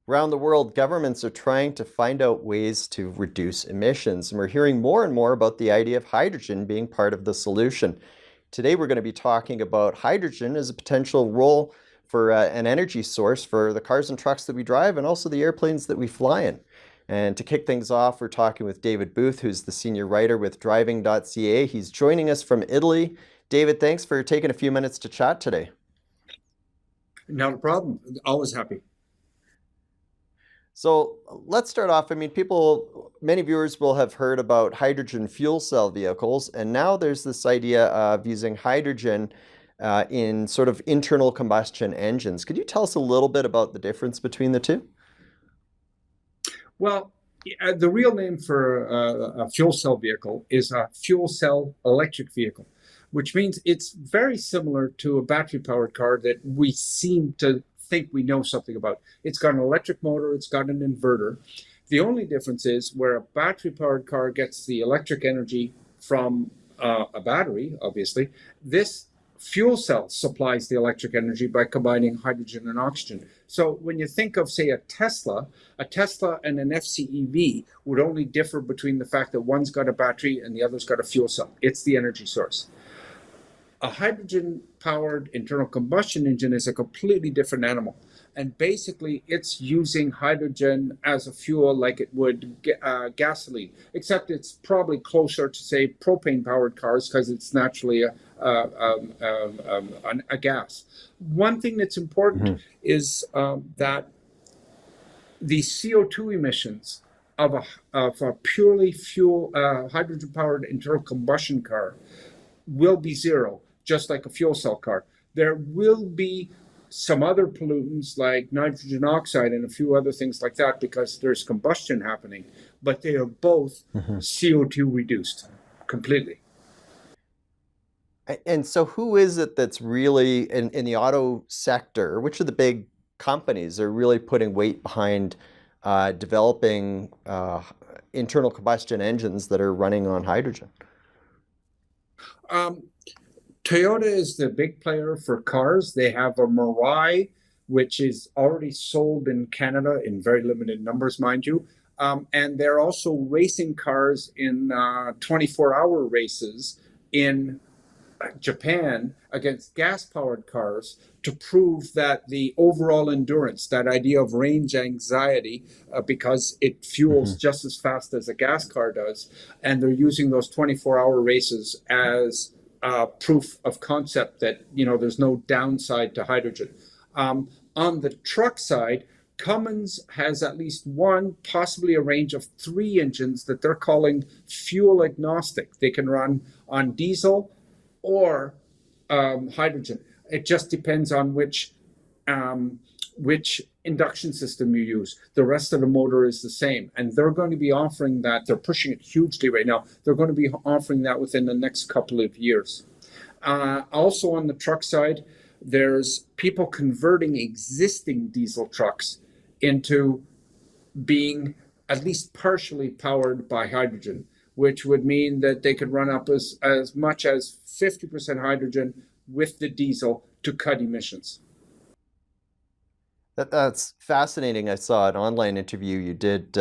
Around the world, governments are trying to find out ways to reduce emissions, and we're hearing more and more about the idea of hydrogen being part of the solution. Today, we're going to be talking about hydrogen as a potential role for an energy source for the cars and trucks that we drive and also the airplanes that we fly in. And to kick things off, we're talking with David Booth, who's the senior writer with driving.ca. He's joining us from Italy. David, thanks for taking a few minutes to chat today. Not a problem. Always happy. So let's start off. I mean, many viewers will have heard about hydrogen fuel cell vehicles, and now there's this idea of using hydrogen in sort of internal combustion engines. Could you tell us a little bit about the difference between the two? Well, the real name for a fuel cell vehicle is a fuel cell electric vehicle, which means it's very similar to a battery powered car that we seem to think we know something about. It's got an electric motor, it's got an inverter. The only difference is where a battery powered car gets the electric energy from a battery, obviously, this fuel cell supplies the electric energy by combining hydrogen and oxygen. So when you think of, say, a Tesla and an FCEV would only differ between the fact that one's got a battery and the other's got a fuel cell. It's the energy source. A hydrogen-powered internal combustion engine is a completely different animal. And basically, it's using hydrogen as a fuel like it would gasoline, except it's probably closer to, say, propane-powered cars because it's naturally a gas. One thing that's important is that the CO2 emissions of a purely hydrogen-powered internal combustion car will be zero, just like a fuel cell car. There will be some other pollutants like nitrogen oxide and a few other things like that because there's combustion happening, but they are both CO2 reduced completely. And so who is it that's really in the auto sector? Which of the big companies are really putting weight behind developing internal combustion engines that are running on hydrogen? Toyota is the big player for cars. They have a Mirai, which is already sold in Canada in very limited numbers, mind you. And they're also racing cars in 24-hour races in Japan against gas-powered cars to prove that the overall endurance, that idea of range anxiety, because it fuels just as fast as a gas car does, and they're using those 24-hour races as proof of concept that there's no downside to hydrogen. On the truck side, Cummins has at least one, possibly a range of 3 engines that they're calling fuel agnostic. They can run on diesel or hydrogen. It just depends on which induction system you use. The rest of the motor is the same. And they're going to be offering that. They're pushing it hugely right now. They're going to be offering that within the next couple of years. Also on the truck side, there's people converting existing diesel trucks into being at least partially powered by hydrogen, which would mean that they could run up as much as 50% hydrogen with the diesel to cut emissions. That's fascinating. I saw an online interview you did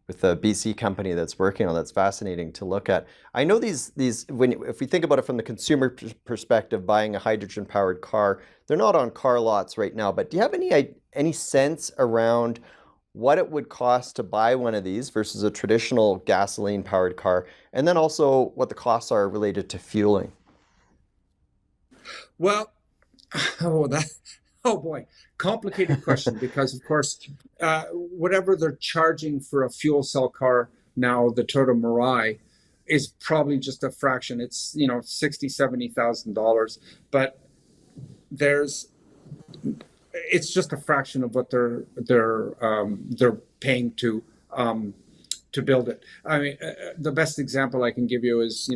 with a BC company that's working on that's fascinating to look at. I know these if we think about it from the consumer perspective, buying a hydrogen powered car, they're not on car lots right now, but do you have any sense around what it would cost to buy one of these versus a traditional gasoline powered car, and then also what the costs are related to fueling? Well, oh boy, complicated question because of course, whatever they're charging for a fuel cell car now, the Toyota Mirai, is probably just a fraction. It's $60,000-$70,000, but it's just a fraction of what they're paying to build it. I mean, the best example I can give you is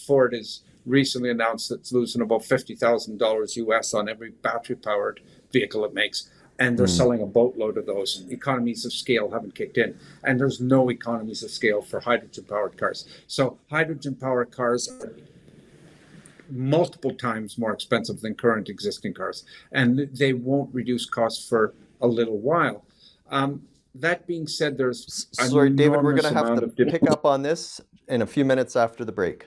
Ford has recently announced it's losing about $50,000 US on every battery powered vehicle it makes, and they're selling a boatload of those. Economies of scale haven't kicked in, and there's no economies of scale for hydrogen powered cars. So hydrogen powered cars are multiple times more expensive than current existing cars, and they won't reduce costs for a little while. That being said, there's an Sorry, David, we're going enormous to have amount to of different. pick up on this in a few minutes after the break.